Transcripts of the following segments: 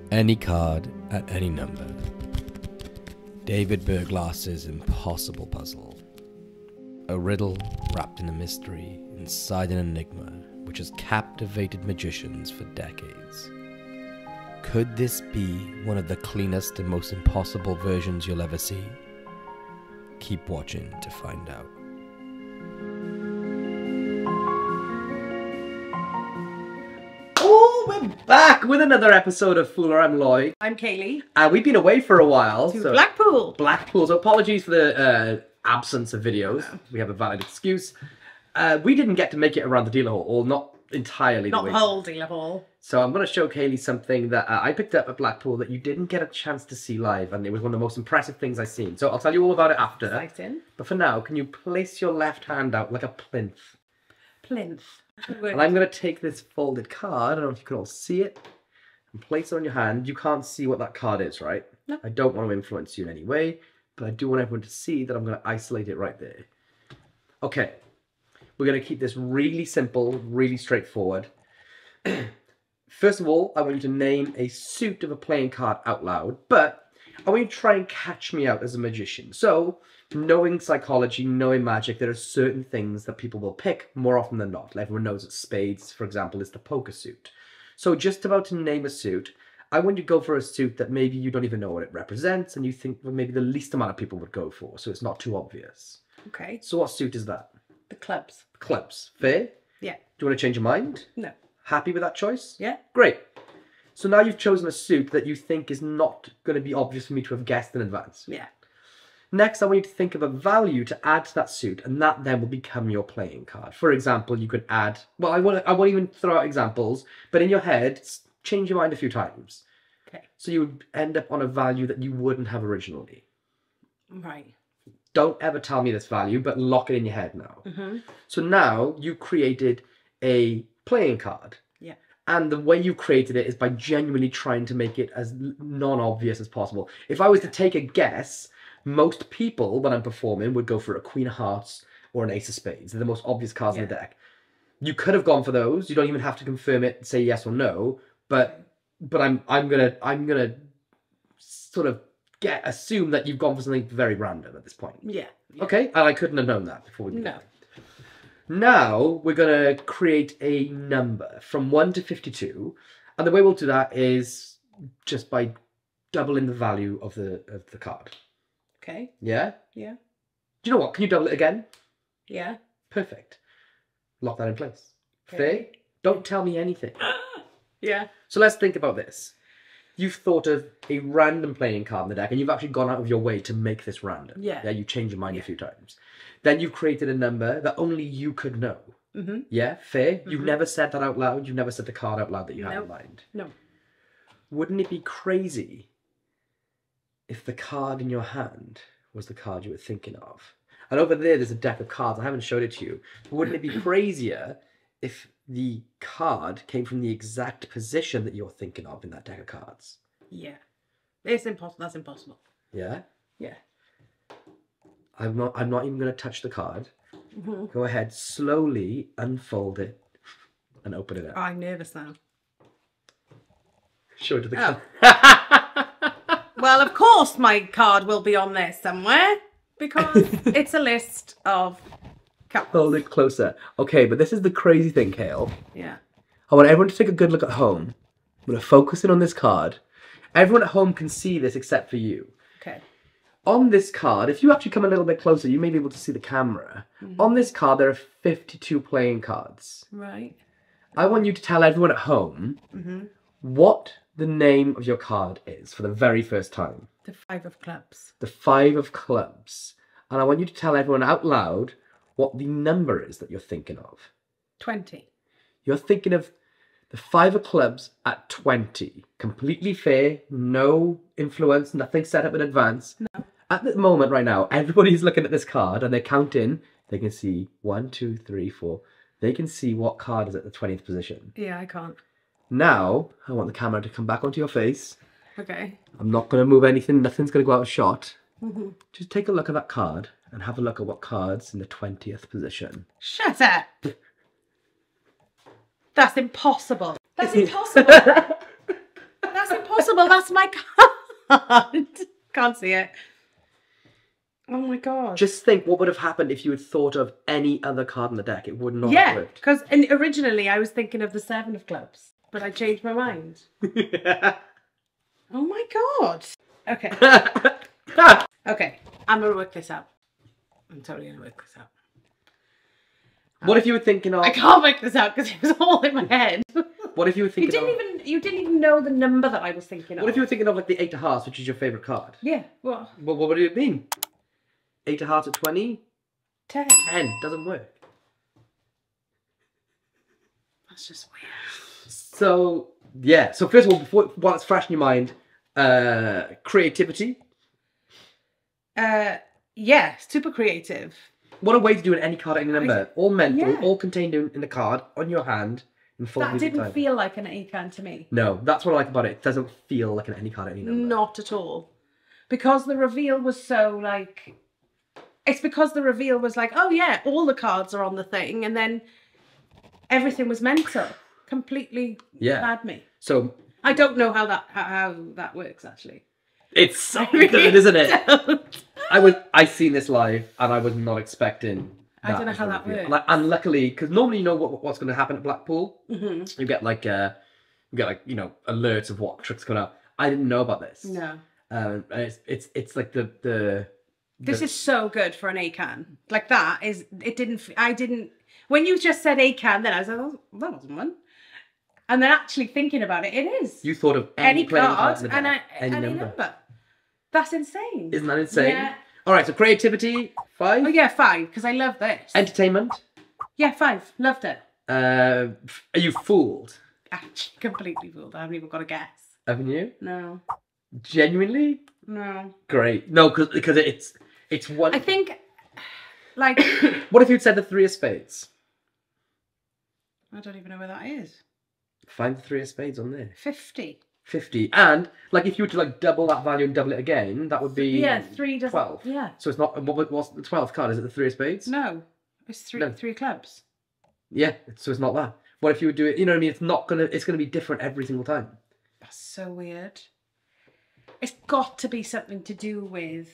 Any card at any number. David Berglas's impossible puzzle. A riddle wrapped in a mystery inside an enigma which has captivated magicians for decades. Could this be one of the cleanest and most impossible versions you'll ever see? Keep watching to find out. Oh, we're back with another episode of Fooler. I'm Lloyd. I'm Kaylee. We've been away for a while. To Blackpool. Blackpool. So apologies for the absence of videos. No. We have a valid excuse. We didn't get to make it around the dealer hall, or not entirely. Not the whole dealer hall. So I'm going to show Kaylee something that I picked up at Blackpool that you didn't get a chance to see live, and it was one of the most impressive things I've seen. So I'll tell you all about it after. Exciting. But for now, can you place your left hand out like a plinth? Plinth. And I'm going to take this folded card, I don't know if you can all see it, and place it on your hand. You can't see what that card is, right? No. I don't want to influence you in any way, but I do want everyone to see that I'm going to isolate it right there. Okay. We're going to keep this really simple, really straightforward. First of all, I want you to name a suit of a playing card out loud, but I want you to try and catch me out as a magician. So, knowing psychology, knowing magic, there are certain things that people will pick more often than not. Everyone knows that spades, for example, is the poker suit. So just about to name a suit, I want you to go for a suit that maybe you don't even know what it represents, and you think well, maybe the least amount of people would go for, so it's not too obvious. Okay. So what suit is that? The clubs. Clubs. Fair? Yeah. Do you want to change your mind? No. Happy with that choice? Yeah. Great. So now you've chosen a suit that you think is not going to be obvious for me to have guessed in advance. Yeah. Next, I want you to think of a value to add to that suit, and that then will become your playing card. For example, you could add... Well, I won't even throw out examples, but in your head, change your mind a few times. Okay. So you would end up on a value that you wouldn't have originally. Right. Don't ever tell me this value, but lock it in your head now. Mm-hmm. So now you created a playing card. Yeah. And the way you created it is by genuinely trying to make it as non-obvious as possible. If I was to take a guess, most people, when I'm performing, would go for a Queen of Hearts or an Ace of Spades. They're the most obvious cards in the deck. You could have gone for those. You don't even have to confirm it, say yes or no. But I'm gonna sort of assume that you've gone for something very random at this point. Yeah. Okay, and I couldn't have known that before we began. No. Now we're gonna create a number from 1 to 52, and the way we'll do that is just by doubling the value of the card. Okay. Yeah? Yeah. Do you know what? Can you double it again? Yeah. Perfect. Lock that in place. Okay. Fair? Don't tell me anything. Yeah. So let's think about this. You've thought of a random playing card in the deck, and you've actually gone out of your way to make this random. Yeah. Yeah, you changed your mind a few times. Then you've created a number that only you could know. Mm-hmm. Yeah, fair? Mm-hmm. You've never said that out loud. You've never said the card out loud that you have in mind. No. Wouldn't it be crazy if the card in your hand was the card you were thinking of? And over there's a deck of cards. I haven't showed it to you. Wouldn't it be crazier if the card came from the exact position that you're thinking of in that deck of cards? Yeah. It's impossible. That's impossible. Yeah? Yeah. I'm not even going to touch the card. Mm-hmm. Go ahead, slowly unfold it and open it up. Oh, I'm nervous now. Show it to the card. Well, of course my card will be on there somewhere because it's a list of cards. Hold it closer. Okay, but this is the crazy thing, Kale. Yeah. I want everyone to take a good look at home. I'm going to focus in on this card. Everyone at home can see this except for you. Okay. On this card, if you actually come a little bit closer, you may be able to see the camera. Mm-hmm. On this card, there are 52 playing cards. Right. I want you to tell everyone at home what the name of your card is for the very first time. The 5 of clubs. The 5 of clubs. And I want you to tell everyone out loud what the number is that you're thinking of. 20. You're thinking of the 5 of clubs at 20. Completely fair, no influence, nothing set up in advance. No. At the moment right now, everybody's looking at this card and they're counting. They can see 1, 2, 3, 4. They can see what card is at the 20th position. Yeah, I can't. Now, I want the camera to come back onto your face. Okay. I'm not going to move anything. Nothing's going to go out of shot. Mm-hmm. Just take a look at that card and have a look at what card's in the 20th position. Shut up! That's impossible. That's impossible. That's impossible. That's my card. Can't see it. Oh my god. Just think what would have happened if you had thought of any other card in the deck. It would not have Yeah, worked. because originally I was thinking of the 7 of clubs, but I changed my mind. Oh my god. Okay. Okay, I'm going to work this out. I'm totally going to work this out. What if you were thinking of... I can't work this out because it was all in my head. What if you were thinking You didn't even know the number that I was thinking of. What if you were thinking of like the 8 of hearts, which is your favourite card? Yeah, what? What would it mean? 8 of hearts at 20? 10. 10. Doesn't work. That's just weird. So, yeah. So first of all, while it's fresh in your mind, creativity. Yeah, super creative. What a way to do it, any card, any number. All mental, Yeah. all contained in the card, on your hand, in full That music didn't time. feel like an ACAAN to me. No, that's what I like about it. It doesn't feel like an any card, any number. Not at all. Because the reveal was so like... It's because the reveal was like, oh yeah, all the cards are on the thing, and then everything was mental. Completely had me. So... I don't know how that works, actually. It's so I really good, isn't it? don't. I seen this live, and I was not expecting... I don't know as how a that reveal. works. And luckily, because normally you know what's going to happen at Blackpool. Mm-hmm. You get like alerts of what tricks coming out. I didn't know about this. No. And it's like the This is so good for an ACAAN. Like that is, I didn't, when you just said ACAAN, then I was like, oh, that wasn't one. And then actually thinking about it, it is. You thought of any playing card in the and deck, any any number. number. That's insane. Isn't that insane? Yeah. All right, so creativity, 5. Oh yeah, 5, because I love this. Entertainment. Yeah, 5. Loved it. Are you fooled? Actually, completely fooled. I haven't even got a guess. Haven't you? No. Genuinely? No. Great. No, because it's one. I think, like... What if you'd said the 3 of spades? I don't even know where that is. Find the 3 of spades on there. 50. 50. And, like, if you were to, like, double that value and double it again, that would be... Yeah, 3 doesn't... 12. Yeah. So it's not... What's the 12th card? Is it the 3 of spades? No. It's 3 No. 3 clubs. Yeah, so it's not that. What if you would do it... You know what I mean? It's gonna be different every single time. That's so weird. It's got to be something to do with...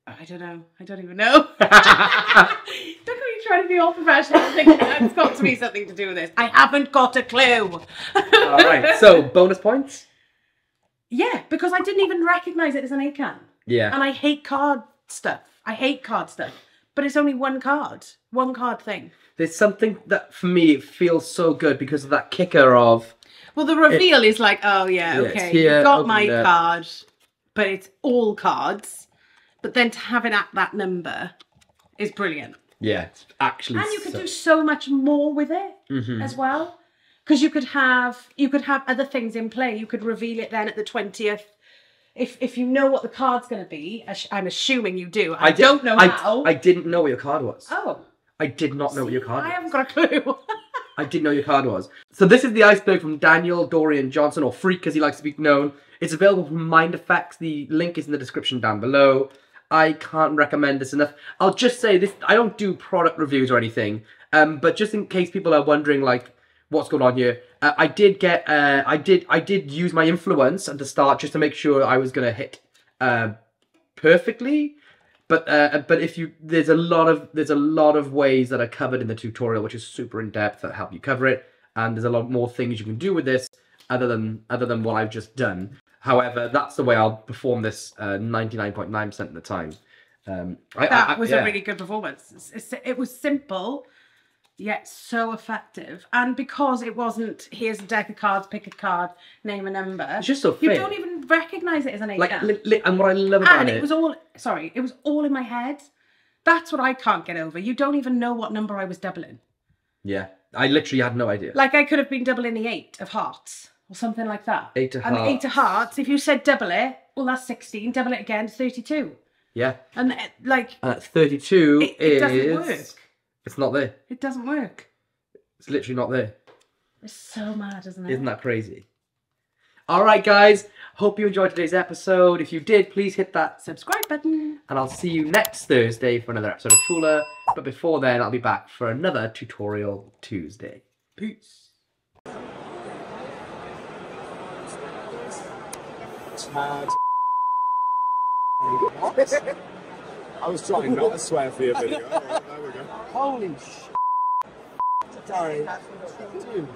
I don't know. I don't even know. Look how you're trying to be all professional and thinking it's got to be something to do with this. I haven't got a clue. All right, so bonus points? Yeah, because I didn't even recognise it as an ACAAN. Yeah. And I hate card stuff. I hate card stuff. But it's only one card thing. There's something that, for me, feels so good because of that kicker of... Well, the reveal is like, oh yeah, Yeah, okay, it's here, you've got open my it. card, but it's all cards. But then to have it at that number is brilliant. Yeah, it's actually... And you could do so much more with it as well. Because you could have other things in play. You could reveal it then at the 20th. If you know what the card's going to be, I'm assuming you do. I don't know how. I didn't know what your card was. Oh. I did not know what your card I was. haven't got a clue. I didn't know your card was. So this is the IceBerg from Daniel Dorian Johnson, or Freak as he likes to be known. It's available from Mind Effects. The link is in the description down below. I can't recommend this enough. I'll just say this, I don't do product reviews or anything, but just in case people are wondering like what's going on here, I did use my influence at the start just to make sure I was gonna hit perfectly. But there's a lot of ways that are covered in the tutorial, which is super in depth, that help you cover it, and there's a lot more things you can do with this other than what I've just done. However, that's the way I'll perform this 99.9% of the time. That was a really good performance. It was simple, yet so effective. And because it wasn't, here's a deck of cards, pick a card, name a number. It's just so you fair. don't even recognise it as an ACAAN. And what I love about And it it was all in my head. That's what I can't get over. You don't even know what number I was doubling. Yeah, I literally had no idea. Like I could have been doubling the 8 of hearts. Or something like that. 8 of and hearts. And 8 of hearts, if you said double it, well, that's 16. Double it again, 32. Yeah. And like... 32 it doesn't work. It's not there. It doesn't work. It's literally not there. It's so mad, isn't it? Isn't that crazy? All right, guys. Hope you enjoyed today's episode. If you did, please hit that subscribe button. And I'll see you next Thursday for another episode of Fooler. But before then, I'll be back for another Tutorial Tuesday. Peace. Tad. What? I was trying not to swear for your video. All right, there we go. Holy sh**. Sorry. Dude.